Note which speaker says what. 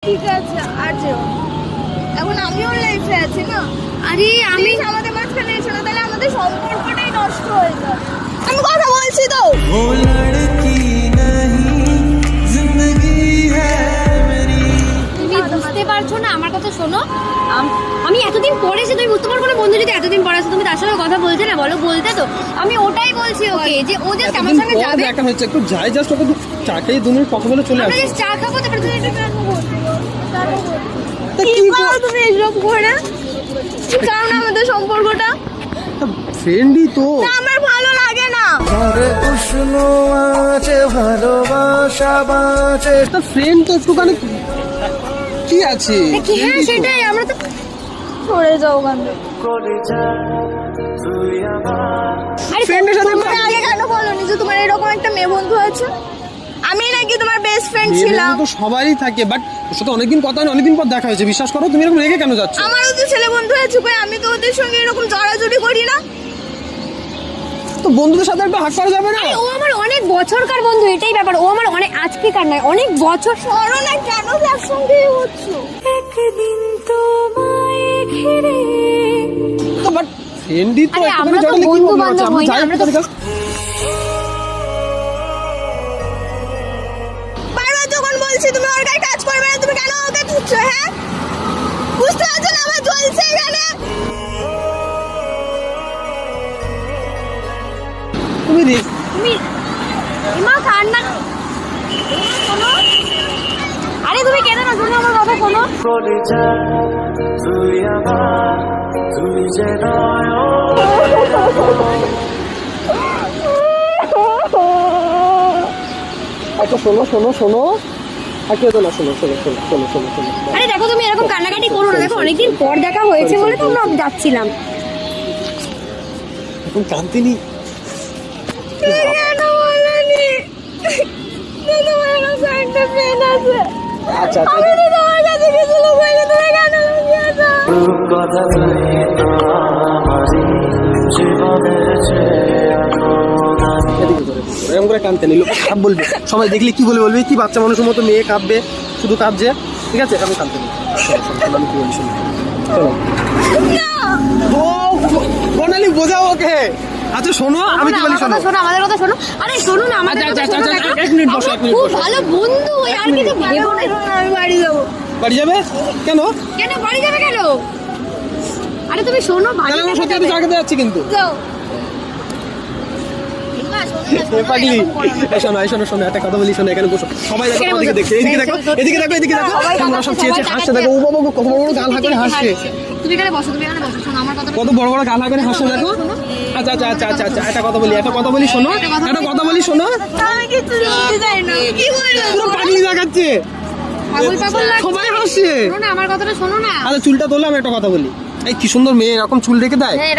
Speaker 1: ঠিক আছে আর যেও এখন আমি ওর লাইফে আছি না।
Speaker 2: আরে আমি
Speaker 1: আমাদের মাঝখানে এসো না, তাহলে আমাদের সম্পর্কটাই নষ্ট হয়ে যাবে। আমি কথা বলছি তো।
Speaker 2: তুমি বুঝতে পারছো না আমার কথা শোনো। আমি এতদিন পরে এসে তুমি বুঝতে পারবো না বন্ধু যদি এতদিন পরে আসে তুমি তার সঙ্গে কথা বলতে না বলো বলতে তো আমি ওটাই বলছি ওকে যে ও জাস্ট আমার সঙ্গে যাবে
Speaker 3: দেখা হচ্ছে একটু যাই জাস্ট ওকে চা খেয়ে 2 মিনিট কথা বলে চলে
Speaker 2: আমরা
Speaker 3: আসবে।
Speaker 2: জাস্ট চা খাবো তারপর তুমি একটু
Speaker 1: কি করো তুমি এসব করে? চাও না আমাদের সম্পর্কটা?
Speaker 3: ফ্রেন্ডই তো।
Speaker 1: না, আমার ভালো লাগে না।
Speaker 4: উষ্ণ আছে ভালোবাসা বাঁচে।
Speaker 3: একটা ফ্রেন্ড তো একটুখানি কি আছে?
Speaker 2: কি হ্যাঁ সেটাই আমরা তো
Speaker 1: সরে যাও ওখান থেকে।
Speaker 2: আরে
Speaker 3: ফ্রেন্ডের সাথে
Speaker 1: তুমি আগে কেন বলোনি যে তোমার এরকম একটা মেয়ে বন্ধু আছে? আমি নাকি তোমার বেস্ট ফ্রেন্ড ছিলাম।
Speaker 3: তো সবারই থাকে, বাট ওর সাথে অনেকদিন কথা হয়, অনেকদিন পর দেখা হয়েছে। বিশ্বাস করো, তুমি এরকম রেগে কেন যাচ্ছ?
Speaker 1: আমারও তো ছেলে বন্ধু আছে, কই আমি তো ওদের সঙ্গে এরকম জড়াজড়ি করি না।
Speaker 3: তো বন্ধুদের সাথে একটু হাত করা যাবে না?
Speaker 2: ও আমার অনেক বছরকার বন্ধু, এটাই ব্যাপার। ও আমার অনেক আজকেকার নয়, অনেক বছর।
Speaker 1: সরো না, কেন একসঙ্গে হচ্ছো?
Speaker 2: একদিন তোমায় ঘিরে
Speaker 3: তো বাট ফ্রেন্ডই তো,
Speaker 2: আরে
Speaker 3: একটুখানি
Speaker 2: আমরা তো
Speaker 3: জড়ালে কি
Speaker 2: বন্ধু
Speaker 3: problem আছে?
Speaker 2: বান্ধব
Speaker 3: আমি
Speaker 2: হই না,
Speaker 3: যাই
Speaker 2: আমরা তো
Speaker 3: তোর কাছে।
Speaker 1: বারবার যখন বলছি তুমি ওর গায়ে টাচ করবে না, তুমি কেন ওকে ছুটছো? হ্যাঁ, বুঝতে পারছো না আমার জ্বলছে এখানে?
Speaker 3: তুমি রে-
Speaker 2: তুমি মা কান্না শোনো। আরে তুমি কেন না শোনো আমার কথা শোনো।
Speaker 3: আচ্ছা শোনো শোনো শোনো, আর কেউ তো না, শোনো শোনো শোনো শোনো শোনো শোনো।
Speaker 2: আরে দেখো তুমি এরকম কান্নাকাটি করো না, দেখো অনেকদিন পর দেখা হয়েছে বলে তো আমরা যাচ্ছিলাম।
Speaker 3: এখন কান্তিনি।
Speaker 1: তুমি কেন বলোনি? তোমার কাছে একটা পেন আছে।
Speaker 3: আচ্ছা আচ্ছা
Speaker 1: আমি তো তোমার কাছে কিছু লুকাইনি, তুমি কেন লুকিয়েছো?
Speaker 4: কথা
Speaker 3: এরকম করে কাঁদতে নিল, খারাপ বলবে, সবাই দেখলে কি বলে বলবে, কি বাচ্চা মানুষের মতো মেয়ে কাঁদবে, শুধু কাঁদছে। ঠিক আছে, আমি কাঁদতে নিই। আমি কি বলি শোনো, শোনো। ও বনালি বোঝাও ওকে। আচ্ছা শোনো, আমি কি বলি
Speaker 2: আমার
Speaker 3: শোনো।
Speaker 2: কথা শোনো, আমাদের কথা শোনো। আরে শোনো না আমাদের
Speaker 3: আচ্ছা,
Speaker 2: কথা
Speaker 3: আচ্ছা,
Speaker 2: শোনো
Speaker 3: আচ্ছা,
Speaker 2: না।
Speaker 3: এক মিনিট বসো, এক মিনিট
Speaker 2: খুব
Speaker 3: বসো।
Speaker 2: ভালো বন্ধু, আর কিছু ভেবো না।
Speaker 1: আমি বাড়ি যাবো।
Speaker 3: বাড়ি যাবে কেন?
Speaker 2: কেন বাড়ি যাবে কেন? আরে তুমি শোনো, বাড়ি
Speaker 3: তাহলে আমার
Speaker 2: যাবে
Speaker 3: সত্যি
Speaker 2: যাবে।
Speaker 3: জায়গাতে যাচ্ছি কিন্তু।
Speaker 1: যাও।
Speaker 3: এ পাগলি, এই শোনো, এই শোনো, শোনো, একটা কথা বলি, শোনো, এখানে বসো। সবাই দেখো,
Speaker 2: এখানে
Speaker 3: ওদিকে
Speaker 2: বসো।
Speaker 3: দেখছে, এদিকে দেখো, এদিকে দেখো, এদিকে দেখো।
Speaker 2: সবাই
Speaker 3: তোমরা সব চেয়ে চেয়ে হাসছে, দেখো, ও বাবা কত বড় বড় গাল হা করে হাসছে।
Speaker 2: তুমি এখানে বসো, তুমি এখানে বসো, শোনো আমার কথা।
Speaker 3: কত বড় বড় গাল হা করে হাসছে দেখো। আচ্ছা আচ্ছা আচ্ছা আচ্ছা আচ্ছা, একটা কথা বলি, একটা কথা বলি শোনো, একটা কথা বলি শোনো।
Speaker 1: আমি কিছু লুকাতে চাই না। কি বলবো?
Speaker 3: পুরো পাগলি দেখাচ্ছে,
Speaker 2: পাগল পাগল লাগছে।
Speaker 3: সবাই হাসছে।
Speaker 2: শোনো না আমার কথাটা শোনো না।
Speaker 3: আচ্ছা চুলটা তোলে, আমি একটা কথা বলি। এই কি সুন্দর মেয়ে এরকম চুল রেখে দেয়।
Speaker 2: হ্যাঁ,